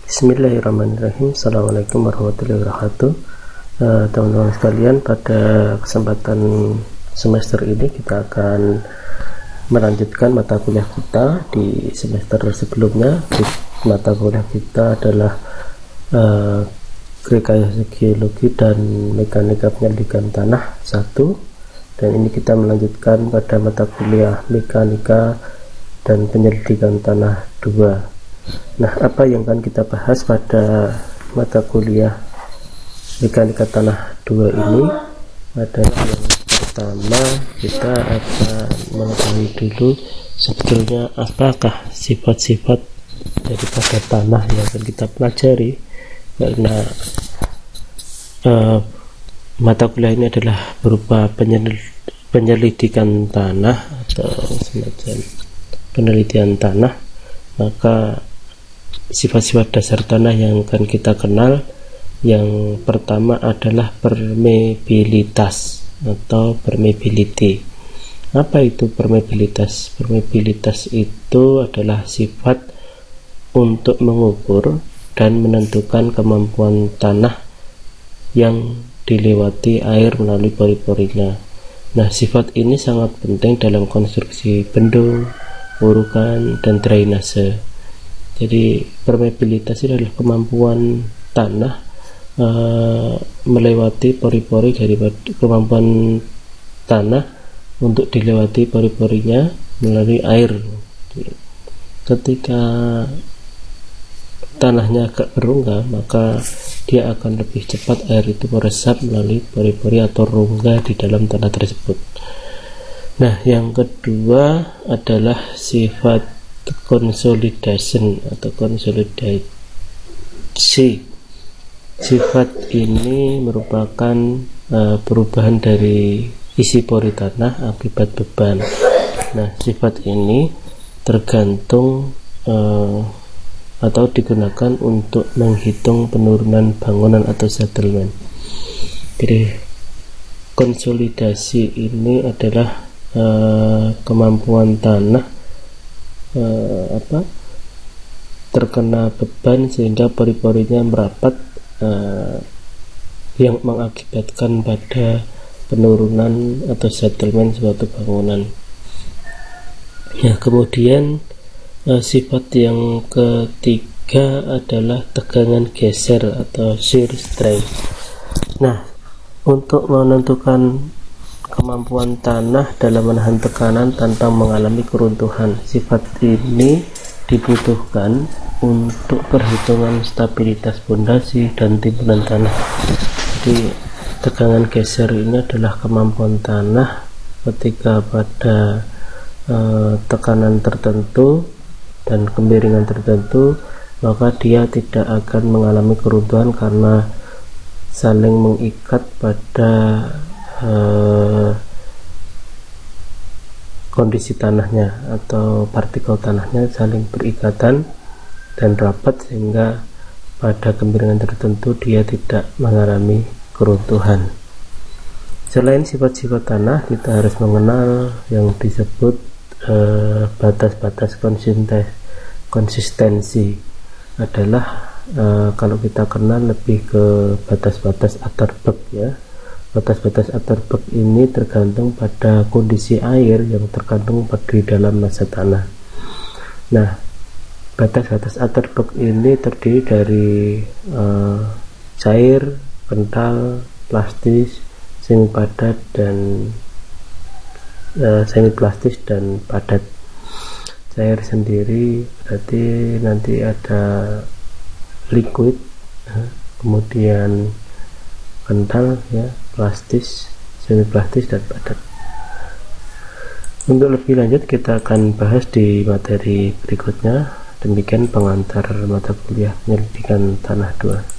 Bismillahirrahmanirrahim. Assalamualaikum warahmatullahi wabarakatuh. Teman-teman sekalian, pada kesempatan semester ini kita akan melanjutkan mata kuliah kita di semester sebelumnya. Mata kuliah kita adalah rekayasa geologi dan mekanika penyelidikan tanah 1, dan ini kita melanjutkan pada mata kuliah mekanika dan penyelidikan tanah 2. Nah, apa yang akan kita bahas pada mata kuliah mekanika tanah 2 ini adalah yang pertama, kita akan mengetahui dulu sebetulnya apakah sifat-sifat daripada tanah yang akan kita pelajari, karena mata kuliah ini adalah berupa penyelidikan tanah atau semacam penelitian tanah. Maka sifat-sifat dasar tanah yang akan kita kenal, yang pertama adalah permeabilitas atau permeability. Apa itu permeabilitas? Permeabilitas itu adalah sifat untuk mengukur dan menentukan kemampuan tanah yang dilewati air melalui pori-porinya. Nah, sifat ini sangat penting dalam konstruksi bendung, urukan, dan drainase. Jadi permeabilitas ini adalah kemampuan tanah melewati pori-pori, dari kemampuan tanah untuk dilewati pori-porinya melalui air. Ketika tanahnya agak berongga, maka dia akan lebih cepat air itu meresap melalui pori-pori atau rongga di dalam tanah tersebut. Nah, yang kedua adalah sifat consolidation atau consolidasi. Sifat ini merupakan perubahan dari isi pori tanah akibat beban. Nah, sifat ini tergantung atau digunakan untuk menghitung penurunan bangunan atau settlement. Jadi konsolidasi ini adalah kemampuan tanah terkena beban sehingga pori-porinya merapat, yang mengakibatkan pada penurunan atau settlement suatu bangunan. Ya, kemudian sifat yang ketiga adalah tegangan geser atau shear strength. Nah, untuk menentukan kemampuan tanah dalam menahan tekanan tanpa mengalami keruntuhan, sifat ini dibutuhkan untuk perhitungan stabilitas pondasi dan timbunan tanah. Jadi tegangan geser ini adalah kemampuan tanah ketika pada tekanan tertentu dan kemiringan tertentu, maka dia tidak akan mengalami keruntuhan karena saling mengikat pada kondisi tanahnya atau partikel tanahnya saling berikatan dan rapat, sehingga pada kemiringan tertentu dia tidak mengalami keruntuhan. Selain sifat-sifat tanah, kita harus mengenal yang disebut batas-batas konsistensi. Adalah kalau kita kenal lebih ke batas-batas Atterberg, ya. Batas-batas Atterberg ini tergantung pada kondisi air yang terkandung di dalam massa tanah. Nah, batas-batas Atterberg ini terdiri dari cair, kental, plastis, semi padat, dan semi plastis dan padat. Cair sendiri berarti nanti ada liquid, kemudian kental, ya, plastis, semi plastis, dan padat. Untuk lebih lanjut kita akan bahas di materi berikutnya. Demikian pengantar mata kuliah penyelidikan tanah 2.